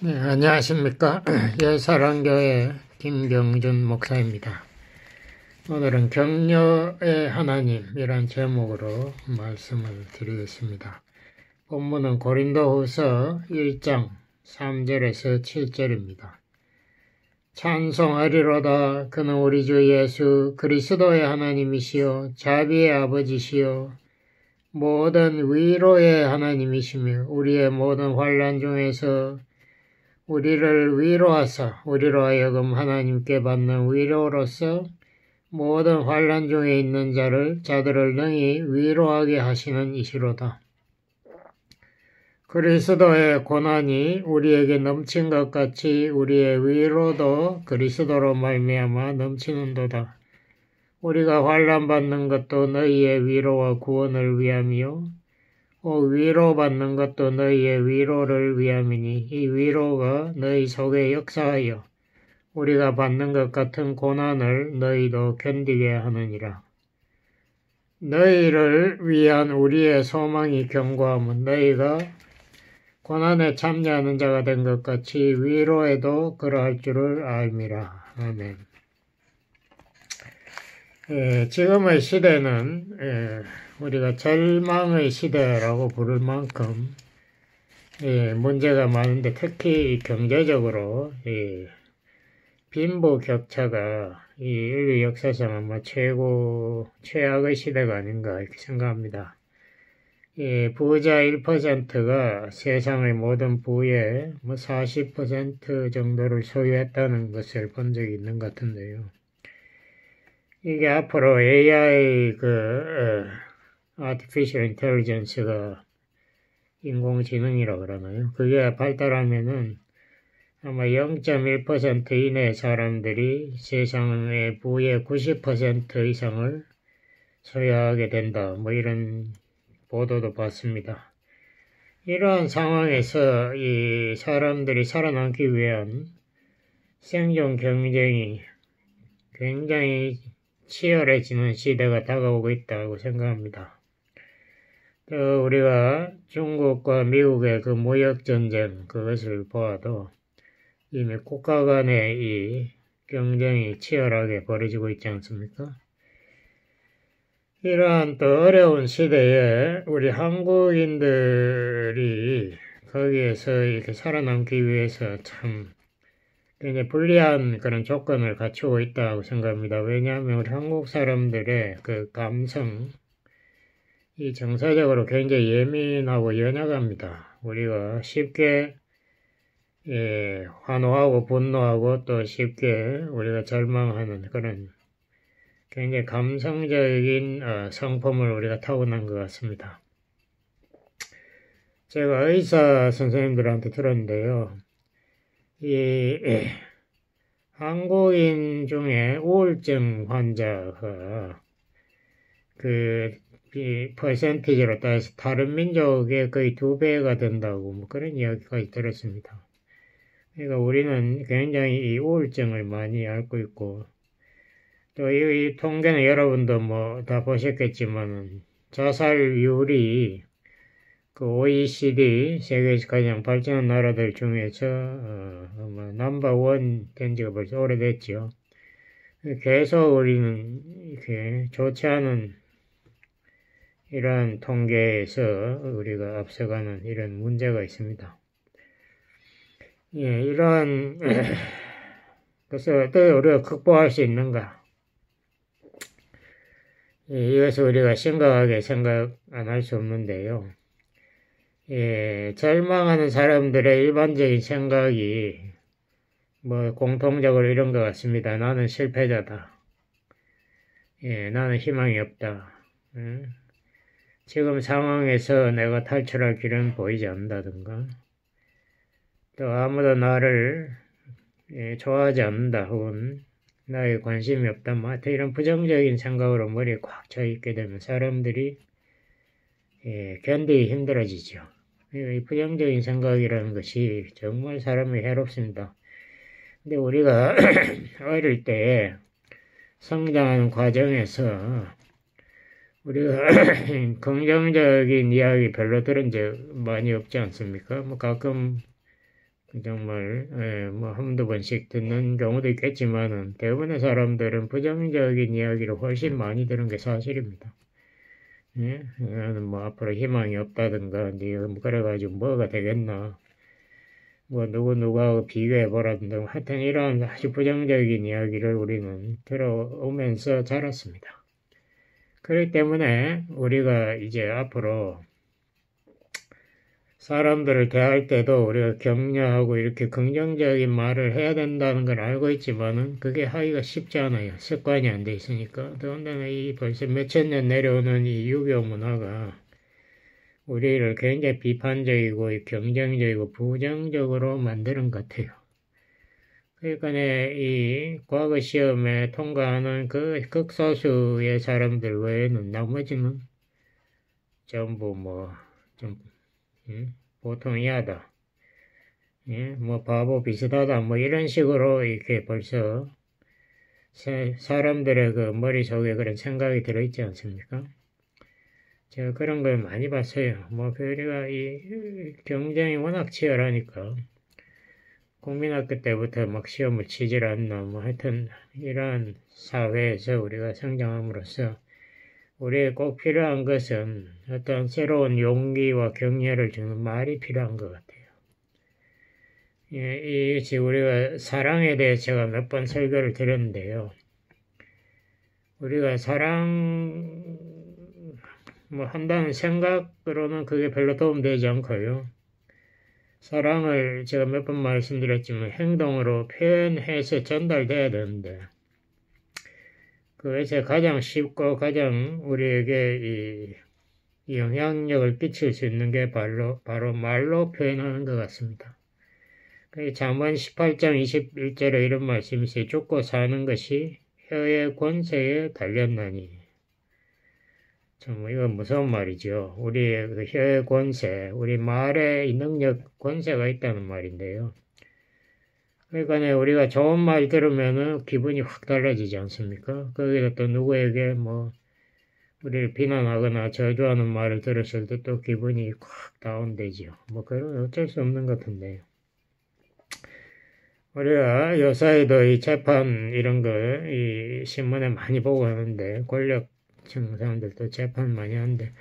네, 안녕하십니까. 예사랑교회 김경준 목사입니다. 오늘은 격려의 하나님이란 제목으로 말씀을 드리겠습니다. 본문은 고린도후서 1장 3절에서 7절입니다. 찬송하리로다. 그는 우리 주 예수 그리스도의 하나님이시요 자비의 아버지시요 모든 위로의 하나님이시며 우리의 모든 환난 중에서 우리를 위로하사 우리로 하여금 하나님께 받는 위로로서 모든 환난 중에 있는 자들을 능히 위로하게 하시는 이시로다. 그리스도의 고난이 우리에게 넘친 것 같이 우리의 위로도 그리스도로 말미암아 넘치는도다. 우리가 환난 받는 것도 너희의 위로와 구원을 위함이요 위로받는 것도 너희의 위로를 위함이니 이 위로가 너희 속에 역사하여 우리가 받는 것 같은 고난을 너희도 견디게 하느니라. 너희를 위한 우리의 소망이 견고함은 너희가 고난에 참여하는 자가 된 것 같이 위로에도 그러할 줄을 알미라. 아멘. 지금의 시대는 우리가 절망의 시대라고 부를 만큼 문제가 많은데 특히 경제적으로 빈부격차가 이 인류 역사상 아마 최악의 시대가 아닌가 이렇게 생각합니다. 부자 1%가 세상의 모든 부의 40% 정도를 소유했다는 것을 본 적이 있는 것 같은데요. 이게 앞으로 AI Artificial Intelligence가 인공지능이라고 그러나요? 그게 발달하면은 아마 0.1% 이내의 사람들이 세상의 부의 90% 이상을 소유하게 된다. 이런 보도도 봤습니다. 이러한 상황에서 이 사람들이 살아남기 위한 생존 경쟁이 굉장히 치열해지는 시대가 다가오고 있다고 생각합니다. 또 우리가 중국과 미국의 그 무역전쟁 그것을 보아도 이미 국가 간의 이 경쟁이 치열하게 벌어지고 있지 않습니까? 이러한 또 어려운 시대에 우리 한국인들이 거기에서 이렇게 살아남기 위해서 참 굉장히 불리한 그런 조건을 갖추고 있다고 생각합니다. 왜냐하면 우리 한국 사람들의 그 감성, 이 정서적으로 굉장히 예민하고 연약합니다. 우리가 쉽게 환호하고 분노하고 또 쉽게 우리가 절망하는 그런 굉장히 감성적인 성품을 우리가 타고난 것 같습니다. 제가 의사 선생님들한테 들었는데요. 한국인 중에 우울증 환자가 퍼센티지로 따져서 다른 민족의 거의 2배가 된다고 그런 이야기까지 들었습니다. 그러니까 우리는 굉장히 이 우울증을 많이 앓고 있고 또 이 통계는 여러분도 다 보셨겠지만 자살률이 그 OECD 세계에서 가장 발전한 나라들 중에서 넘버원 된 지가 벌써 오래됐죠. 계속 우리는 이렇게 좋지 않은 이러한 통계에서 우리가 앞서가는 이런 문제가 있습니다. 이러한 그래서 어떻게 우리가 극복할 수 있는가? 이것을 우리가 심각하게 생각 안 할 수 없는데요. 절망하는 사람들의 일반적인 생각이 공통적으로 이런 것 같습니다. 나는 실패자다. 나는 희망이 없다. 지금 상황에서 내가 탈출할 길은 보이지 않는다든가 또 아무도 나를 좋아하지 않는다 혹은 나에 관심이 없다. 이런 부정적인 생각으로 머리에 꽉 차 있게 되면 사람들이 견디기 힘들어지죠. 이 부정적인 생각이라는 것이 정말 사람이 해롭습니다. 근데 우리가 어릴 때 성장하는 과정에서 우리가 긍정적인 이야기 별로 들은 적 많이 없지 않습니까? 가끔 정말 뭐 한두 번씩 듣는 경우도 있겠지만은 대부분의 사람들은 부정적인 이야기를 훨씬 많이 들은 게 사실입니다. 예? 나는 뭐 앞으로 희망이 없다든가 뭐 그래가지고 뭐가 되겠나 뭐 누구하고 비교해보라든가 하여튼 이런 아주 부정적인 이야기를 우리는 들어오면서 자랐습니다. 그렇기 때문에 우리가 이제 앞으로 사람들을 대할 때도 우리가 격려하고 이렇게 긍정적인 말을 해야 된다는 걸 알고 있지만은 그게 하기가 쉽지 않아요. 습관이 안 돼 있으니까. 더군다나 이 벌써 몇천 년 내려오는 이 유교 문화가 우리를 굉장히 비판적이고 경쟁적이고 부정적으로 만드는 것 같아요. 그러니까 이 과거 시험에 통과하는 그 극소수의 사람들 외에는 나머지는 전부 뭐좀 보통 이하다. 예, 뭐 바보 비슷하다. 뭐 이런 식으로 이렇게 벌써 사람들의 그 머릿속에 그런 생각이 들어있지 않습니까? 제가 그런 걸 많이 봤어요. 뭐 우리가 이 경쟁이 워낙 치열하니까 국민학교 때부터 막 시험을 치질 않나. 뭐 하여튼 이러한 사회에서 우리가 성장함으로써 우리에 꼭 필요한 것은 어떤 새로운 용기와 격려를 주는 말이 필요한 것 같아요. 예, 우리가 사랑에 대해 제가 몇 번 설교를 드렸는데요. 우리가 사랑 뭐 한다는 생각으로는 그게 별로 도움되지 않고요. 사랑을 제가 몇 번 말씀드렸지만 행동으로 표현해서 전달돼야 되는데 그것에 가장 쉽고 가장 우리에게 이 영향력을 끼칠 수 있는 게 바로 말로 표현하는 것 같습니다. 잠언 18장 21절에 이런 말씀이 있어요. 죽고 사는 것이 혀의 권세에 달렸나니. 참 이건 무서운 말이죠. 우리의 그 혀의 권세, 우리 말에 이 능력, 권세가 있다는 말인데요. 그러니까 우리가 좋은 말 들으면은 기분이 확 달라지지 않습니까? 거기다 또 누구에게 우리를 비난하거나 저주하는 말을 들었을 때 또 기분이 확 다운되죠. 뭐 그건 어쩔 수 없는 것 같은데요. 우리가 요사이도 이 재판 이런 거 이 신문에 많이 보고 하는데 권력층 사람들도 재판 많이 하는데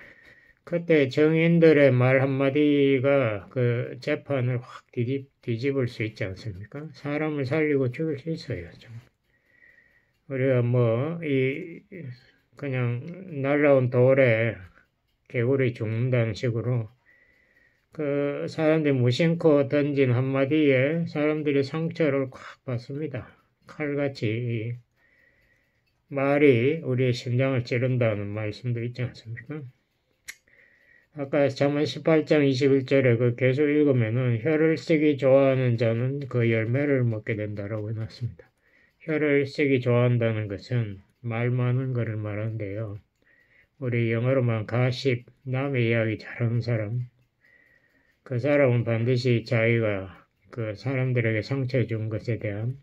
그때 정인들의 말 한마디가 그 재판을 확 뒤집을 수 있지 않습니까? 사람을 살리고 죽일 수 있어요. 좀. 우리가 그냥 날라온 돌에 개구리 죽는다는 식으로 그 사람들이 무심코 던진 한마디에 사람들이 상처를 콱 받습니다. 칼같이 말이 우리의 심장을 찌른다는 말씀도 있지 않습니까? 아까 잠언 18장 21절에 그 계속 읽으면은 혀를 쓰기 좋아하는 자는 그 열매를 먹게 된다라고 해놨습니다. 혀를 쓰기 좋아한다는 것은 말 많은 것을 말하는데요. 우리 영어로만 가십, 남의 이야기 잘하는 사람, 그 사람은 반드시 자기가 그 사람들에게 상처 준 것에 대한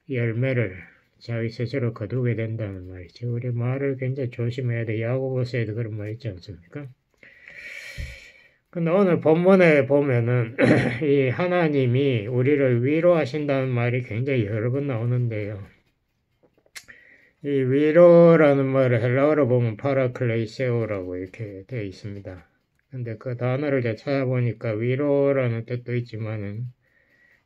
열매를 자기 스스로 거두게 된다는 말이죠. 우리 말을 굉장히 조심해야 돼. 야고보서에도 그런 말 있지 않습니까? 근데 오늘 본문에 보면은 이 하나님이 우리를 위로하신다는 말이 굉장히 여러 번 나오는데요. 이 위로라는 말을 헬라어로 보면 파라클레이세오라고 이렇게 되어 있습니다. 근데 그 단어를 제가 찾아보니까 위로라는 뜻도 있지만은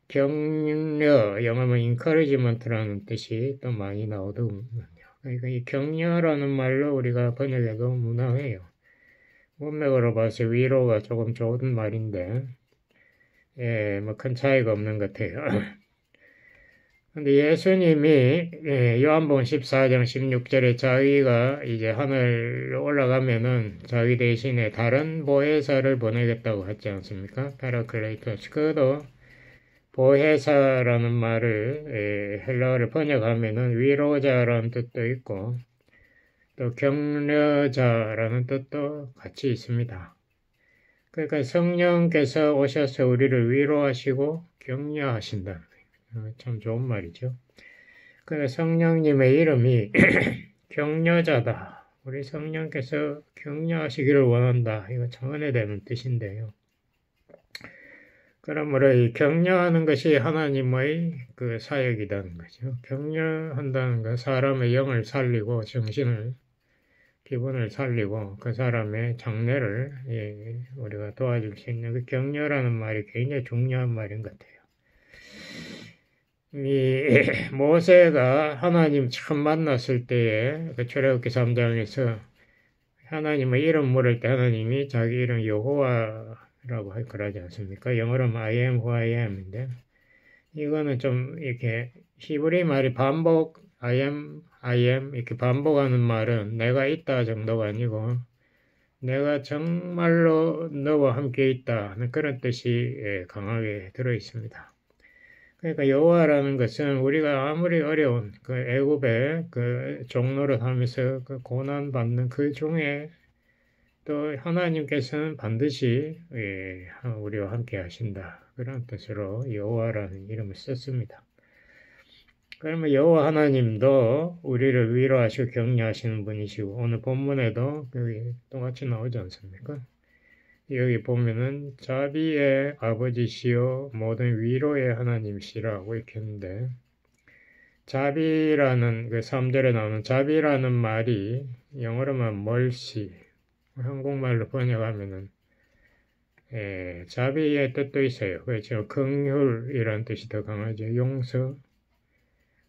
격려, 영어로 encouragement라는 뜻이 또 많이 나오더군요. 그러니까 이 격려라는 말로 우리가 번역해도 무난해요. 문맥으로 봐서 위로가 조금 좋은 말인데, 예, 뭐 큰 차이가 없는 것 같아요. 근데 예수님이 요한복음 14장 16절에 자기가 이제 하늘로 올라가면은 자기 대신에 다른 보혜사를 보내겠다고 했지 않습니까? 파라클레이토스. 그도 보혜사라는 말을 헬라어를 번역하면은 위로자라는 뜻도 있고 또 격려자라는 뜻도 같이 있습니다. 그러니까 성령께서 오셔서 우리를 위로하시고 격려하신다. 참 좋은 말이죠. 그러니까 성령님의 이름이 격려자다. 우리 성령께서 격려하시기를 원한다. 이거 참 은혜되는 뜻인데요. 그러므로 이 격려하는 것이 하나님의 그 사역이라는 거죠. 격려한다는 것, 사람의 영을 살리고 정신을, 기분을 살리고 그 사람의 장래를 우리가 도와줄 수 있는 그 격려라는 말이 굉장히 중요한 말인 것 같아요. 이 모세가 하나님 처음 만났을 때에 그 출애굽기 3장에서 하나님의 이름 물을 때 하나님이 자기 이름 여호와라고 그러지 않습니까? 영어로는 I am who I am인데 이거는 좀 이렇게 히브리 말이 반복 I am 이렇게 반복하는 말은 내가 있다 정도가 아니고 내가 정말로 너와 함께 있다 하는 그런 뜻이 강하게 들어 있습니다. 그러니까 여호와라는 것은 우리가 아무리 어려운 그 애굽의 그 종노릇 하면서 그 고난 받는 그 중에 또 하나님께서는 반드시 우리와 함께 하신다. 그런 뜻으로 여호와라는 이름을 썼습니다. 그러면 여호와 하나님도 우리를 위로하시고 격려하시는 분이시고 오늘 본문에도 여기 똑같이 나오지 않습니까? 여기 보면은 자비의 아버지시요 모든 위로의 하나님이시라고 이렇게 했는데 자비라는 그 3절에 나오는 자비라는 말이 영어로만 mercy 한국말로 번역하면은 자비의 뜻도 있어요. 그렇죠. 긍휼이라는 뜻이 더 강하죠. 용서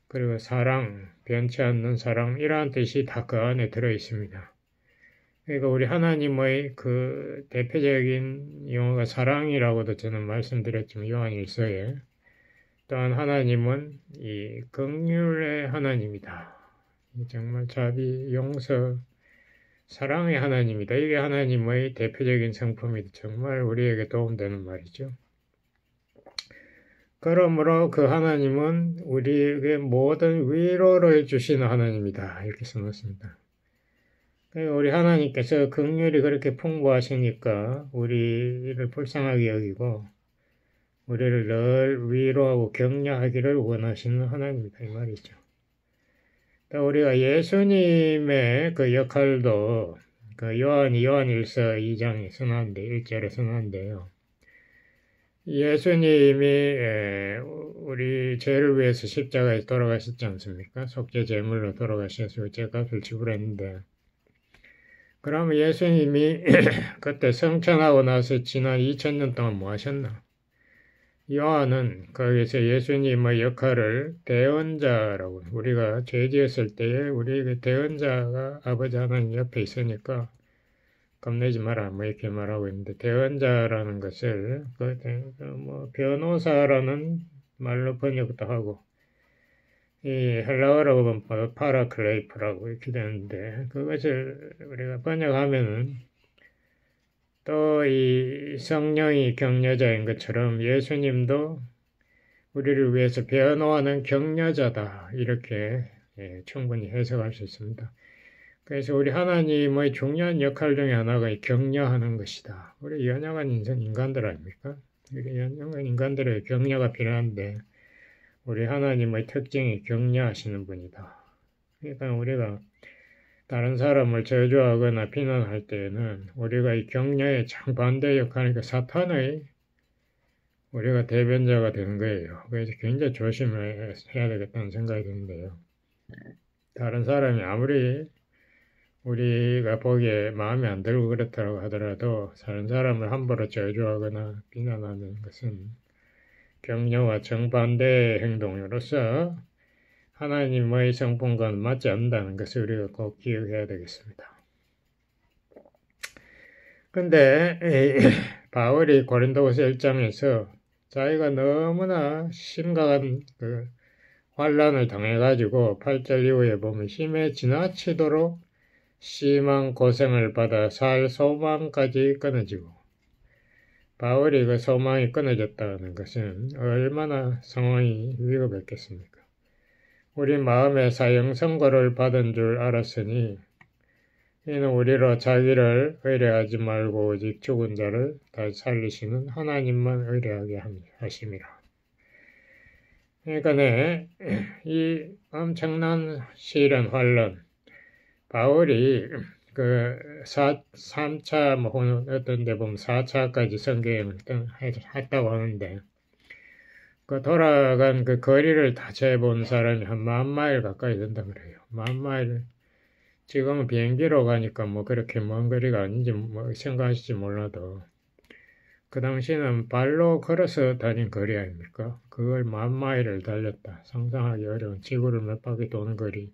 그리고 사랑, 변치 않는 사랑 이러한 뜻이 다 그 안에 들어 있습니다. 그러니까 우리 하나님의 그 대표적인 용어가 사랑이라고도 저는 말씀드렸지만 요한일서에 또한 하나님은 이 긍휼의 하나님이다. 정말 자비, 용서, 사랑의 하나님이다. 이게 하나님의 대표적인 성품이다. 정말 우리에게 도움되는 말이죠. 그러므로 그 하나님은 우리에게 모든 위로를 주시는 하나님이다. 이렇게 써놨습니다. 그러니까 우리 하나님께서 긍휼이 그렇게 풍부하시니까 우리를 불쌍하게 여기고 우리를 늘 위로하고 격려하기를 원하시는 하나님이다. 이 말이죠. 또 우리가 예수님의 그 역할도 그 요한일서 2장에 써놨는데 1절에 써놨는데요. 예수님이 우리 죄를 위해서 십자가에 돌아가셨지 않습니까? 속죄 제물로 돌아가셔서 죄값을 지불했는데 그러면 예수님이 그때 성천하고 나서 지난 2000년 동안 뭐 하셨나? 요한은 거기서 예수님의 역할을 대언자라고 우리가 죄 지었을 때에 우리에게 대언자가 아버지 하나님 옆에 있으니까 겁내지 마라 뭐 이렇게 말하고 있는데 대언자라는 것을 뭐 변호사라는 말로 번역도 하고 이 헬라어로 보면 파라클레이프라고 이렇게 되는데 그것을 우리가 번역하면은 또 이 성령이 격려자인 것처럼 예수님도 우리를 위해서 변호하는 격려자다 이렇게 충분히 해석할 수 있습니다. 그래서 우리 하나님의 중요한 역할 중에 하나가 격려하는 것이다. 우리 연약한 인간들 아닙니까? 우리 연약한 인간들의 격려가 필요한데 우리 하나님의 특징이 격려하시는 분이다. 그러니까 우리가 다른 사람을 저주하거나 비난할 때에는 우리가 이 격려의 정반대 역할이니까 사탄의 우리가 대변자가 되는 거예요. 그래서 굉장히 조심을 해야 되겠다는 생각이 드는데요. 다른 사람이 아무리 우리가 보기에 마음에 안 들고 그렇다고 하더라도 다른 사람을 함부로 저주하거나 비난하는 것은 격려와 정반대의 행동으로서 하나님의 성품과는 맞지 않는다는 것을 우리가 꼭 기억해야 되겠습니다. 근데 바울이 고린도후서 1장에서 자기가 너무나 심각한 그 환난을 당해가지고 8절 이후에 보면 힘에 지나치도록 심한 고생을 받아 살 소망까지 끊어지고 바울이 그 소망이 끊어졌다는 것은 얼마나 상황이 위급했겠습니까? 우리 마음에 사형 선고를 받은 줄 알았으니 이는 우리로 자기를 의뢰하지 말고 오직 죽은 자를 다시 살리시는 하나님만 의뢰하게 하심이라. 그러니까 이 엄청난 시련 환난 바울이 그 3차 뭐 어떤 데 보면 4차까지 성경을 했다고 하는데 그 돌아간 그 거리를 다 재본 사람이 한 10,000마일 가까이 된다 그래요. 10,000마일. 지금은 비행기로 가니까 뭐 그렇게 먼 거리가 아닌지 뭐 생각하실지 몰라도 그 당시는 발로 걸어서 다닌 거리 아닙니까? 그걸 10,000마일을 달렸다. 상상하기 어려운 지구를 몇 바퀴 도는 거리.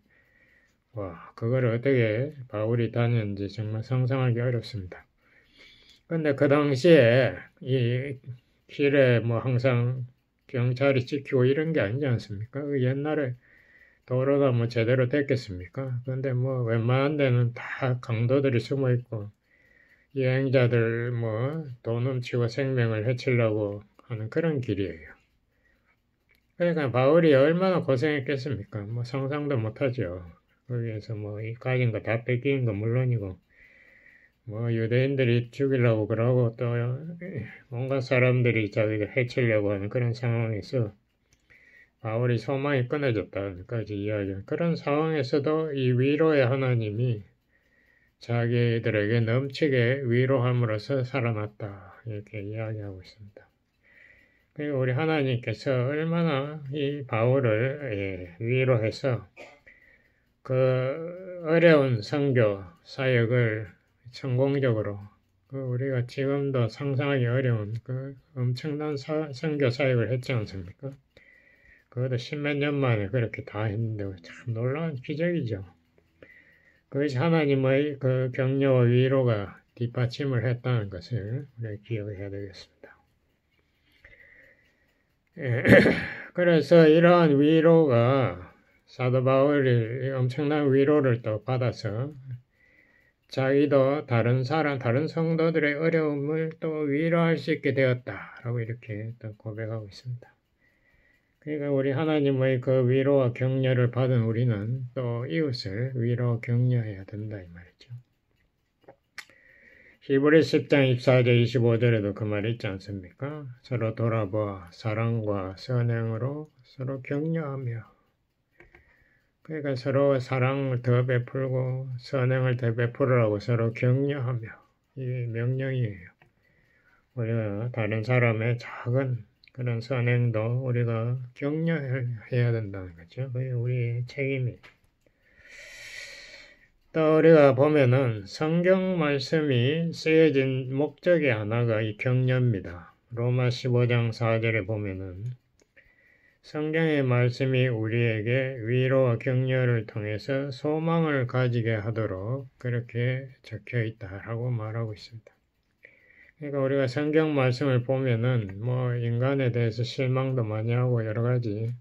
와, 그걸 어떻게 바울이 다녔는지 정말 상상하기 어렵습니다. 근데 그 당시에 이 길에 뭐 항상 경찰이 지키고 이런 게 아니지 않습니까? 그 옛날에 도로가 뭐 제대로 됐겠습니까? 근데 뭐 웬만한 데는 다 강도들이 숨어 있고 여행자들 뭐 돈 훔치고 생명을 해치려고 하는 그런 길이에요. 그러니까 바울이 얼마나 고생했겠습니까? 뭐 상상도 못하죠. 거기에서 뭐 이 가진 거 다 뺏기는 건 물론이고 뭐 유대인들이 죽이려고 그러고 또 온갖 사람들이 자기를 해치려고 하는 그런 상황에서 바울이 소망이 끊어졌다까지 이야기하는 그런 상황에서도 이 위로의 하나님이 자기들에게 넘치게 위로함으로써 살아났다 이렇게 이야기하고 있습니다. 그리고 우리 하나님께서 얼마나 이 바울을 위로해서 그 어려운 선교 사역을 성공적으로 우리가 지금도 상상하기 어려운 그 엄청난 선교 사역을 했지 않습니까? 그것도 10몇 년 만에 그렇게 다 했는데 참 놀라운 기적이죠. 그것이 하나님의 그 격려와 위로가 뒷받침을 했다는 것을 우리가 기억해야 되겠습니다. 그래서 이러한 위로가 사도 바울이 엄청난 위로를 또 받아서 자기도 다른 성도들의 어려움을 또 위로할 수 있게 되었다라고 이렇게 또 고백하고 있습니다. 그러니까 우리 하나님의 그 위로와 격려를 받은 우리는 또 이웃을 위로 격려해야 된다 이 말이죠. 히브리서 10장 24절 25절에도 그 말이 있지 않습니까? 서로 돌아보아 사랑과 선행으로 서로 격려하며 그러니까 서로 사랑을 더 베풀고 선행을 더 베풀으라고 서로 격려하며 이게 명령이에요. 우리가 다른 사람의 작은 그런 선행도 우리가 격려해야 된다는 거죠. 그게 우리의 책임이에요. 또 우리가 보면은 성경 말씀이 쓰여진 목적의 하나가 이 격려입니다. 로마 15장 4절에 보면은 성경의 말씀이 우리에게 위로와 격려를 통해서 소망을 가지게 하도록 그렇게 적혀 있다라고 말하고 있습니다. 그러니까 우리가 성경 말씀을 보면은 뭐 인간에 대해서 실망도 많이 하고 여러 가지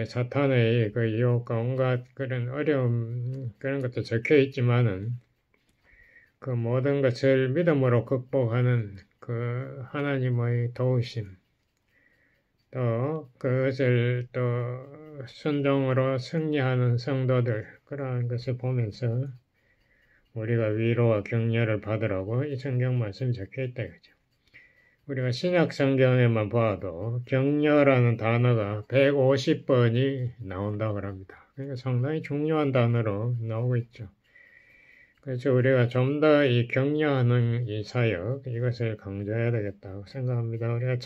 사탄의 그 유혹과 온갖 그런 어려움 그런 것도 적혀 있지만은 그 모든 것을 믿음으로 극복하는 그 하나님의 도우심 또 그것을 또 순종으로 승리하는 성도들 그러한 것을 보면서 우리가 위로와 격려를 받으라고 이 성경 말씀이 적혀 있다 이거죠. 우리가 신약 성경에만 봐도 격려라는 단어가 150번이 나온다고 합니다. 그러니까 상당히 중요한 단어로 나오고 있죠. 그래서 우리가 좀 더 이 격려하는 이 사역 이것을 강조해야 되겠다고 생각합니다. 우리가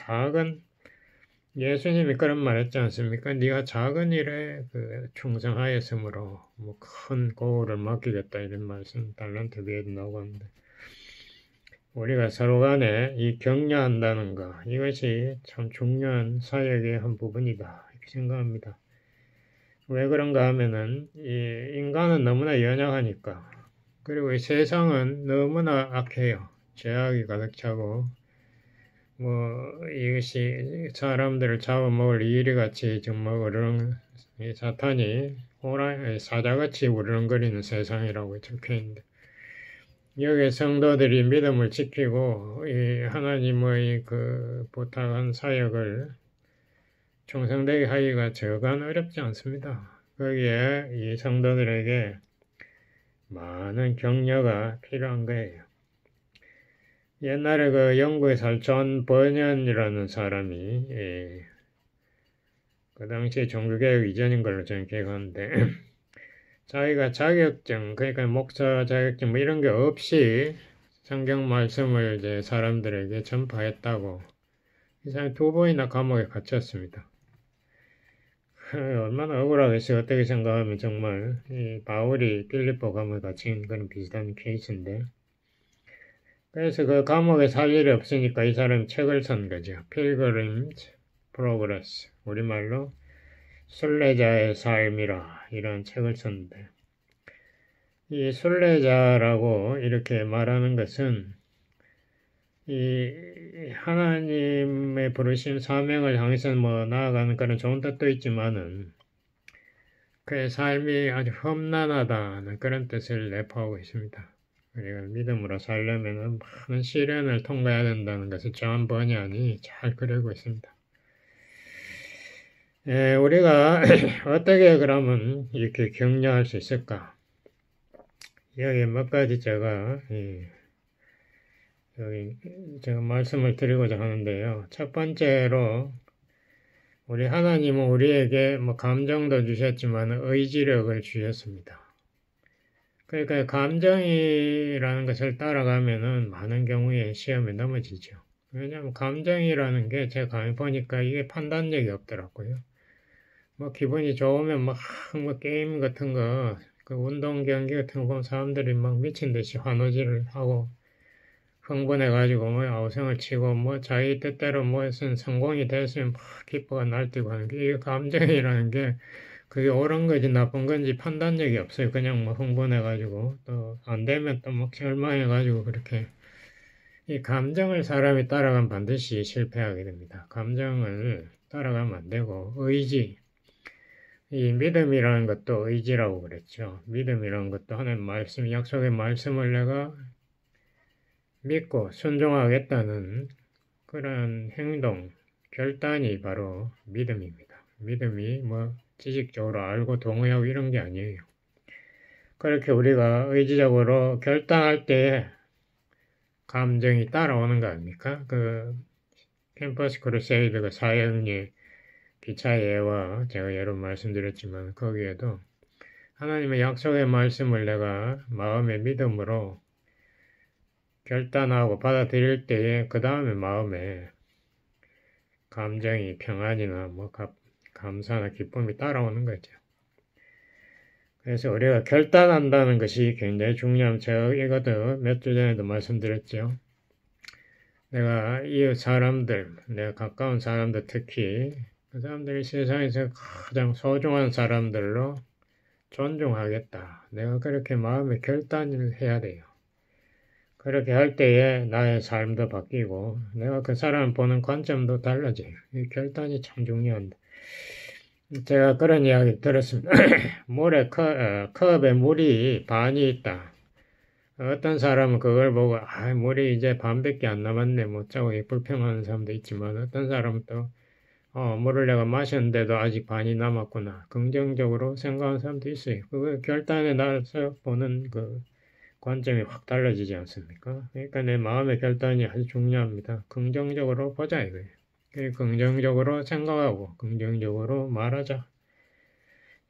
예수님이 그런 말 했지 않습니까? 네가 작은 일에 충성하였으므로 뭐 큰 고울을 맡기겠다 이런 말씀 달란트 비에도 나오고 하는데 우리가 서로 간에 이 격려한다는 것 이것이 참 중요한 사역의 한 부분이다 이렇게 생각합니다. 왜 그런가 하면은 이 인간은 너무나 연약하니까 그리고 이 세상은 너무나 악해요. 죄악이 가득 차고 이것이 사람들을 잡아먹을 이리같이 정말 사탄이 사자같이 우르렁거리는 세상이라고 적혀있는데 여기에 성도들이 믿음을 지키고 이 하나님의 그 부탁한 사역을 충성되게 하기가 저간 어렵지 않습니다. 거기에 이 성도들에게 많은 격려가 필요한 거예요. 옛날에 그 영국에 살 존 버년이라는 사람이 그 당시에 종교개혁 이전인 걸로 저는 기억하는데 자기가 자격증, 그러니까 목사 자격증 뭐 이런 게 없이 성경 말씀을 이제 사람들에게 전파했다고 이 사람이 2번이나 감옥에 갇혔습니다. 얼마나 억울하겠어요. 어떻게 생각하면 정말 이 바울이 필리포 감옥에 갇힌 그런 비슷한 케이스인데 그래서 그 감옥에 살 일이 없으니까 이 사람이 책을 쓴 거죠. Pilgrim's Progress, 우리말로 순례자의 삶이라 이런 책을 썼는데 이 순례자라고 이렇게 말하는 것은 이 하나님의 부르신 사명을 향해서 뭐 나아가는 그런 좋은 뜻도 있지만은 그의 삶이 아주 험난하다는 그런 뜻을 내포하고 있습니다. 우리가 믿음으로 살려면 많은 시련을 통과해야 된다는 것을 존 버니안이 잘 그리고 있습니다. 우리가 어떻게 그러면 이렇게 격려할 수 있을까? 여기 몇 가지 제가 말씀을 드리고자 하는데요. 첫 번째로 우리 하나님은 우리에게 뭐 감정도 주셨지만 의지력을 주셨습니다. 그러니까 감정이라는 것을 따라가면은 많은 경우에 시험에 넘어지죠. 왜냐하면 감정이라는 게 제가 강의 보니까 이게 판단력이 없더라고요. 뭐 기분이 좋으면 막 뭐 게임 같은 거, 그 운동 경기 같은 거 보면 사람들이 막 미친 듯이 환호질을 하고 흥분해가지고 뭐 아우성을 치고 뭐 자기 뜻대로 무슨 성공이 됐으면 막 기뻐가 날뛰고 하는 게 이게 감정이라는 게 그게 옳은 건지 나쁜 건지 판단력이 없어요. 그냥 뭐 흥분해가지고 또 안 되면 또 막 절망해가지고 그렇게 이 감정을 사람이 따라가면 반드시 실패하게 됩니다. 감정을 따라가면 안 되고 의지, 이 믿음이라는 것도 의지라고 그랬죠. 믿음이라는 것도 하나님 말씀, 약속의 말씀을 내가 믿고 순종하겠다는 그런 행동, 결단이 바로 믿음입니다. 믿음이 뭐 지식적으로 알고 동의하고 이런 게 아니에요. 그렇게 우리가 의지적으로 결단할 때 감정이 따라오는 거 아닙니까? 그 캠퍼스 크루세이드 그 사형리 기차 예와 제가 여러 번 말씀드렸지만 거기에도 하나님의 약속의 말씀을 내가 마음의 믿음으로 결단하고 받아들일 때에 그 다음에 마음에 감정이 평안이나 뭐 감사나 기쁨이 따라오는 거죠. 그래서 우리가 결단한다는 것이 굉장히 중요한 제가 이것도 몇 주 전에도 말씀드렸죠. 내가 이웃 사람들, 내가 가까운 사람들 특히 그 사람들이 세상에서 가장 소중한 사람들로 존중하겠다. 내가 그렇게 마음의 결단을 해야 돼요. 그렇게 할 때에 나의 삶도 바뀌고 내가 그 사람을 보는 관점도 달라져요. 이 결단이 참 중요한데 제가 그런 이야기 들었습니다. 물에 컵에 물이 반이 있다. 어떤 사람은 그걸 보고 물이 이제 반밖에 안 남았네 못 자고 불평하는 사람도 있지만 어떤 사람은 또 물을 내가 마셨는데도 아직 반이 남았구나 긍정적으로 생각하는 사람도 있어요. 그 결단에 나서 보는 그 관점이 확 달라지지 않습니까? 그러니까 내 마음의 결단이 아주 중요합니다. 긍정적으로 보자 이거예요. 긍정적으로 생각하고 긍정적으로 말하자.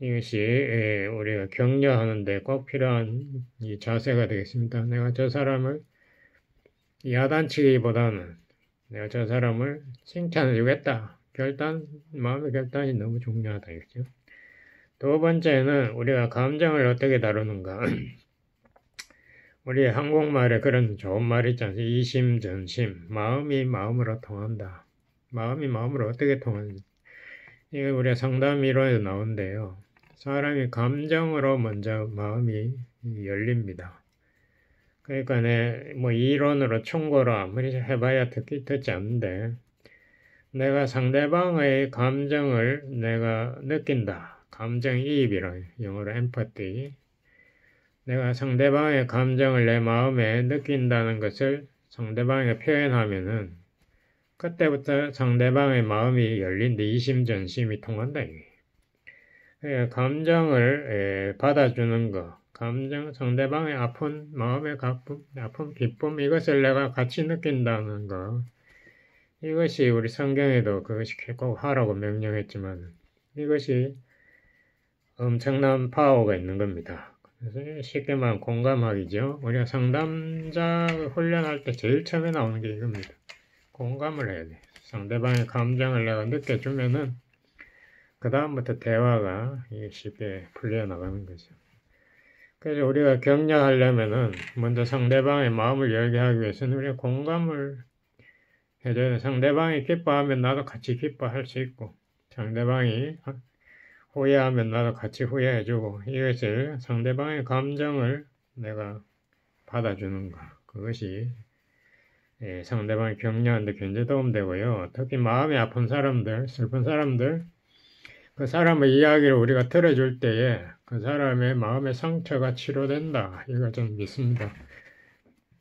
이것이 우리가 격려하는데 꼭 필요한 이 자세가 되겠습니다. 내가 저 사람을 야단치기보다는 내가 저 사람을 칭찬해 주겠다. 마음의 결단이 너무 중요하다. 이거죠. 두 번째는 우리가 감정을 어떻게 다루는가. 우리 한국말에 그런 좋은 말 있지 않습니까? 이심전심, 마음이 마음으로 통한다. 마음이 마음으로 어떻게 통하는지. 이거 우리가 상담 이론에도 나오는데요. 사람이 감정으로 먼저 마음이 열립니다. 그러니까 뭐 이론으로 충고로 아무리 해봐야 듣지 않는데 내가 상대방의 감정을 내가 느낀다. 감정이입이라 영어로 empathy. 내가 상대방의 감정을 내 마음에 느낀다는 것을 상대방에게 표현하면은 그때부터 상대방의 마음이 열린데 이심전심이 통한다. 감정을 받아주는 거, 상대방의 아픈 마음의 아픔, 기쁨 이것을 내가 같이 느낀다는 거. 이것이 우리 성경에도 그것이 꼭 하라고 명령했지만 이것이 엄청난 파워가 있는 겁니다. 그래서 쉽게 말하면 공감하기죠. 우리가 상담자 훈련할 때 제일 처음에 나오는 게 이겁니다. 공감을 해야 돼. 상대방의 감정을 내가 느껴주면은 그 다음부터 대화가 쉽게 풀려나가는 거죠. 그래서 우리가 격려하려면은 먼저 상대방의 마음을 열게 하기 위해서는 우리가 공감을 해줘야 돼. 상대방이 기뻐하면 나도 같이 기뻐할 수 있고, 상대방이 후회하면 나도 같이 후회해주고, 이것을 상대방의 감정을 내가 받아주는 거. 그것이 상대방을 격려하는 데 굉장히 도움되고요. 특히 마음이 아픈 사람들, 슬픈 사람들, 그 사람의 이야기를 우리가 들어줄 때에 그 사람의 마음의 상처가 치료된다. 이거 좀 믿습니다.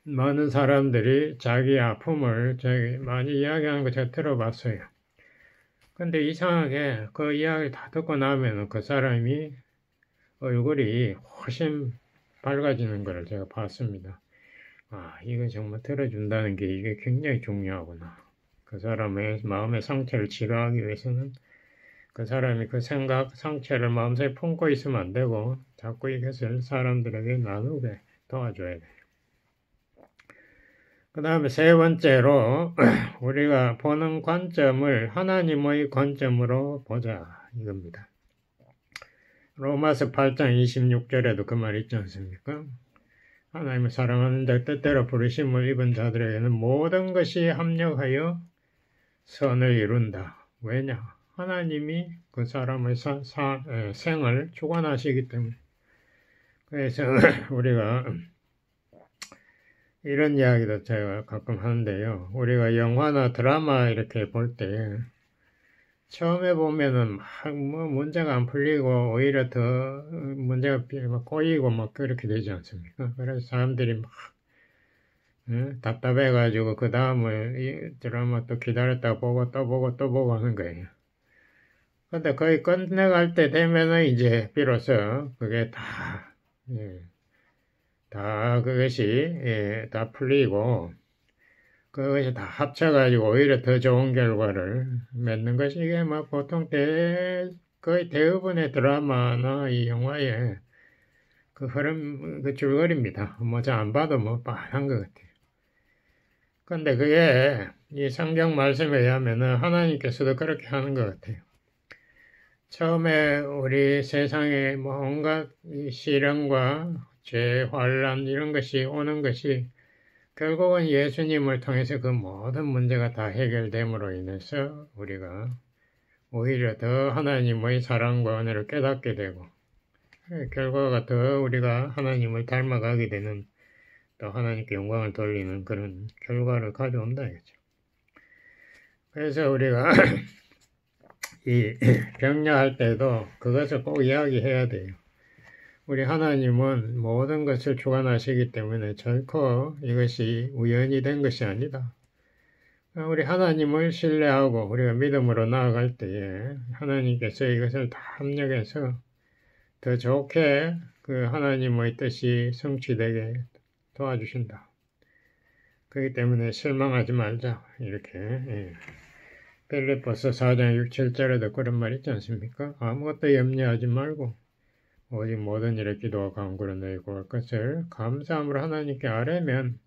많은 사람들이 자기 아픔을 많이 이야기하는 거 제가 들어봤어요. 근데 이상하게 그 이야기를 다 듣고 나면 그 사람이 얼굴이 훨씬 밝아지는 걸 제가 봤습니다. 아, 이거 정말 들어준다는 게 이게 굉장히 중요하구나. 그 사람의 마음의 상처를 치료하기 위해서는 그 사람이 그 생각, 상처를 마음속에 품고 있으면 안 되고 자꾸 이것을 사람들에게 나누게 도와줘야 돼. 그 다음에 세 번째로 우리가 보는 관점을 하나님의 관점으로 보자 이겁니다. 로마서 8장 26절에도 그 말 있지 않습니까? 하나님을 사랑하는 자 뜻대로 부르심을 입은 자들에게는 모든 것이 합력하여 선을 이룬다. 왜냐? 하나님이 그 사람의 생을 주관하시기 때문에. 그래서 우리가 이런 이야기도 제가 가끔 하는데요. 우리가 영화나 드라마 이렇게 볼 때 처음에 보면은 막 뭐 문제가 안 풀리고 오히려 더 문제가 꼬이고 막 그렇게 되지 않습니까? 그래서 사람들이 막 답답해가지고 그 다음을 이 드라마 또 기다렸다 보고 또 보고 또 보고 하는 거예요. 근데 거의 끝내갈 때 되면은 이제 비로소 그게 다 그것이 다 풀리고 그것이 다 합쳐가지고 오히려 더 좋은 결과를 맺는 것이 이게 뭐 보통 거의 대부분의 드라마나 이 영화의 그 흐름, 그 줄거리입니다. 뭐 잘 안 봐도 뭐 뻔한 것 같아요. 근데 그게 이 성경 말씀에 의하면은 하나님께서도 그렇게 하는 것 같아요. 처음에 우리 세상에 뭐 온갖 시련과 죄, 환란 이런 것이 오는 것이 결국은 예수님을 통해서 그 모든 문제가 다 해결됨으로 인해서 우리가 오히려 더 하나님의 사랑과 은혜를 깨닫게 되고 결과가 더 우리가 하나님을 닮아가게 되는 또 하나님께 영광을 돌리는 그런 결과를 가져온다 이거죠. 그래서 우리가 이 격려할 때도 그것을 꼭 이야기해야 돼요. 우리 하나님은 모든 것을 주관하시기 때문에 결코 이것이 우연이 된 것이 아니다. 우리 하나님을 신뢰하고 우리가 믿음으로 나아갈 때에 하나님께서 이것을 다 합력해서 더 좋게 그 하나님의 뜻이 성취되게 도와주신다. 그렇기 때문에 실망하지 말자. 이렇게 빌립보서 4장 6, 7절에도 그런 말 있지 않습니까? 아무것도 염려하지 말고 오직 모든 일에 기도와 간구로 너희 구할 것을 감사함으로 하나님께 아뢰면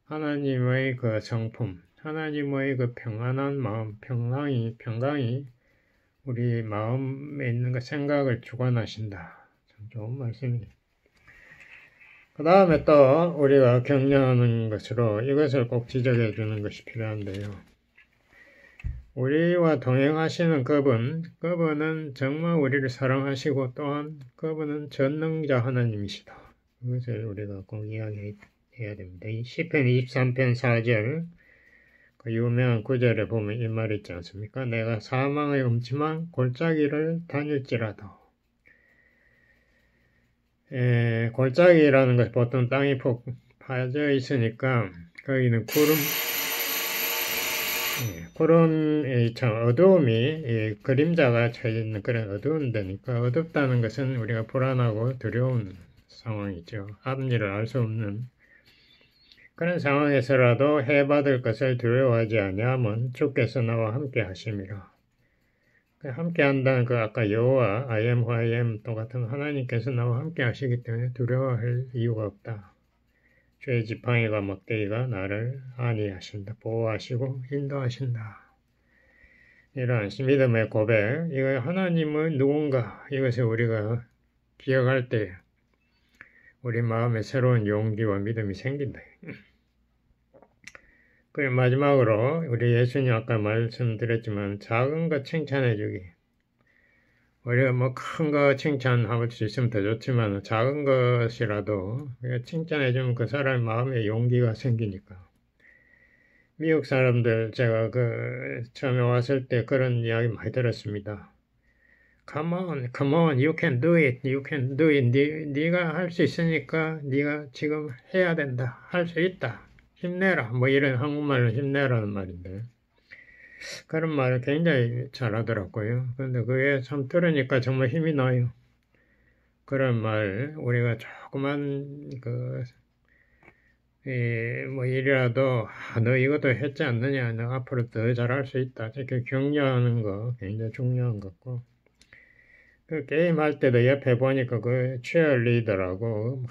하나님의 그 성품, 하나님의 그 평안한 마음, 평강이 우리 마음에 있는 그 생각을 주관하신다. 참 좋은 말씀이에요. 그 다음에 또 우리가 격려하는 것으로 이것을 꼭 지적해 주는 것이 필요한데요. 우리와 동행하시는 그분은 정말 우리를 사랑하시고 또한 그분은 전능자 하나님이시다. 그것을 우리가 꼭 이야기해야 됩니다. 이 시편 23편 4절 그 유명한 구절에 보면 이 말 있지 않습니까? 내가 사망의 음침한 골짜기를 다닐지라도 골짜기라는 것이 보통 땅이 폭 파져 있으니까 거기는 구름이 참 어두움이 그림자가 쳐있는 그런 어두운 데니까 어둡다는 것은 우리가 불안하고 두려운 상황이죠. 앞일을 알 수 없는 그런 상황에서라도 해받을 것을 두려워하지 아니하면 주께서 나와 함께 하심이라. 함께 한다는 그 아까 여호와 I am who I am 똑같은 하나님께서 나와 함께 하시기 때문에 두려워할 이유가 없다. 죄의 지팡이가 막대기가 나를 안위하신다. 보호하시고 인도하신다. 이러한 믿음의 고백, 이거 하나님은 누군가 이것을 우리가 기억할 때 우리 마음에 새로운 용기와 믿음이 생긴다. 그리고 마지막으로 우리 예수님 아까 말씀드렸지만 작은 것 칭찬해주기. 우리가 뭐 큰 거 칭찬할 수 있으면 더 좋지만 작은 것이라도 칭찬해주면 그 사람의 마음에 용기가 생기니까. 미국 사람들 제가 처음에 왔을 때 그런 이야기 많이 들었습니다. Come on, come on, you can do it, you can do it. 네가 할 수 있으니까 네가 지금 해야 된다. 할 수 있다. 힘내라. 뭐 이런 한국말로 힘내라는 말인데. 그런 말을 굉장히 잘하더라고요. 근데 그게 참 들으니까 정말 힘이 나요. 그런 말, 우리가 조그만 뭐 일이라도 너 이것도 했지 않느냐, 너 앞으로 더 잘할 수 있다. 이렇게 격려하는 거 굉장히 중요한 것 같고, 게임 할 때도 옆에 보니까 그 치어리더라고 막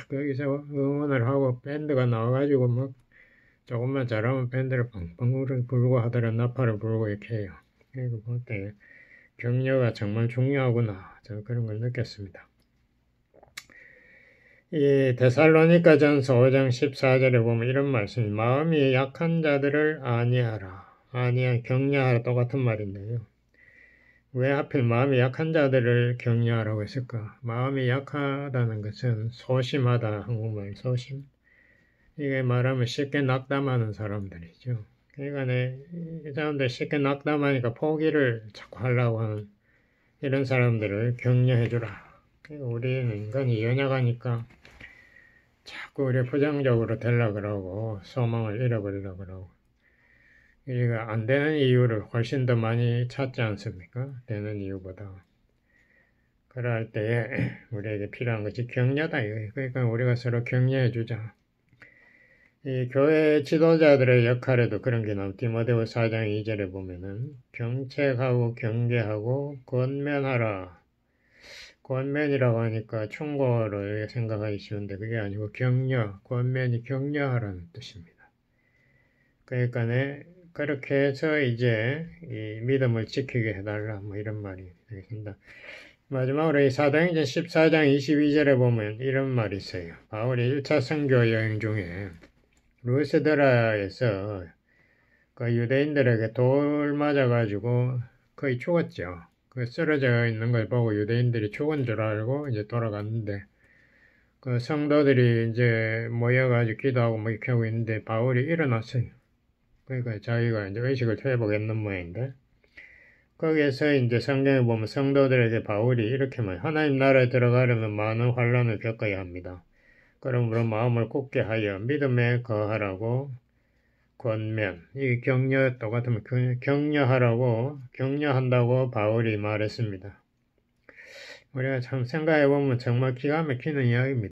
거기서 응원을 하고 밴드가 나와가지고 막 조금만 잘하면 밴드를 뻥뻥 불고 하더라, 나팔을 불고 이렇게 해요. 그리고 볼 때 격려가 정말 중요하구나, 저 그런 걸 느꼈습니다. 이 데살로니가 전서 5장 14절에 보면 이런 말씀이 마음이 약한 자들을 안위하라. 격려하라 똑같은 말인데요. 왜 하필 마음이 약한 자들을 격려하라고 했을까? 마음이 약하다는 것은 소심하다, 한국말 소심. 이게 말하면 쉽게 낙담하는 사람들이죠. 그러니까 이 사람들 쉽게 낙담하니까 포기를 자꾸 하려고 하는 이런 사람들을 격려해주라. 그러니까 우리는 인간이 연약하니까 자꾸 우리 부정적으로 되려고 그러고 소망을 잃어버리려고 그러고 우리가 안 되는 이유를 훨씬 더 많이 찾지 않습니까? 되는 이유보다. 그럴 때에 우리에게 필요한 것이 격려다. 그러니까 우리가 서로 격려해주자. 이 교회 지도자들의 역할에도 그런 게 나오고 디모데후서 4장 2절에 보면은 경책하고 경계하고 권면하라. 권면이라고 하니까 충고로 생각하기 쉬운데 그게 아니고 권면이 격려하라는 뜻입니다. 그러니까 그렇게 해서 이제 이 믿음을 지키게 해달라, 뭐 이런 말이 되겠습니다. 마지막으로 이 사도행전 14장 22절에 보면 이런 말이 있어요. 바울이 1차 선교 여행 중에 루스드라에서 그 유대인들에게 돌 맞아가지고 거의 죽었죠. 그 쓰러져 있는 걸 보고 유대인들이 죽은 줄 알고 이제 돌아갔는데 그 성도들이 이제 모여가지고 기도하고 뭐 이렇게 하고 있는데 바울이 일어났어요. 그러니까 자기가 이제 의식을 회복했는 모양인데 거기에서 이제 성경에 보면 성도들에게 바울이 이렇게 말 하나님 나라에 들어가려면 많은 환난을 겪어야 합니다. 그러므로 마음을 굳게 하여 믿음에 거하라고 권면, 이 격려 똑같으면 격려한다고 바울이 말했습니다. 우리가 참 생각해보면 정말 기가 막히는 이야기입니다.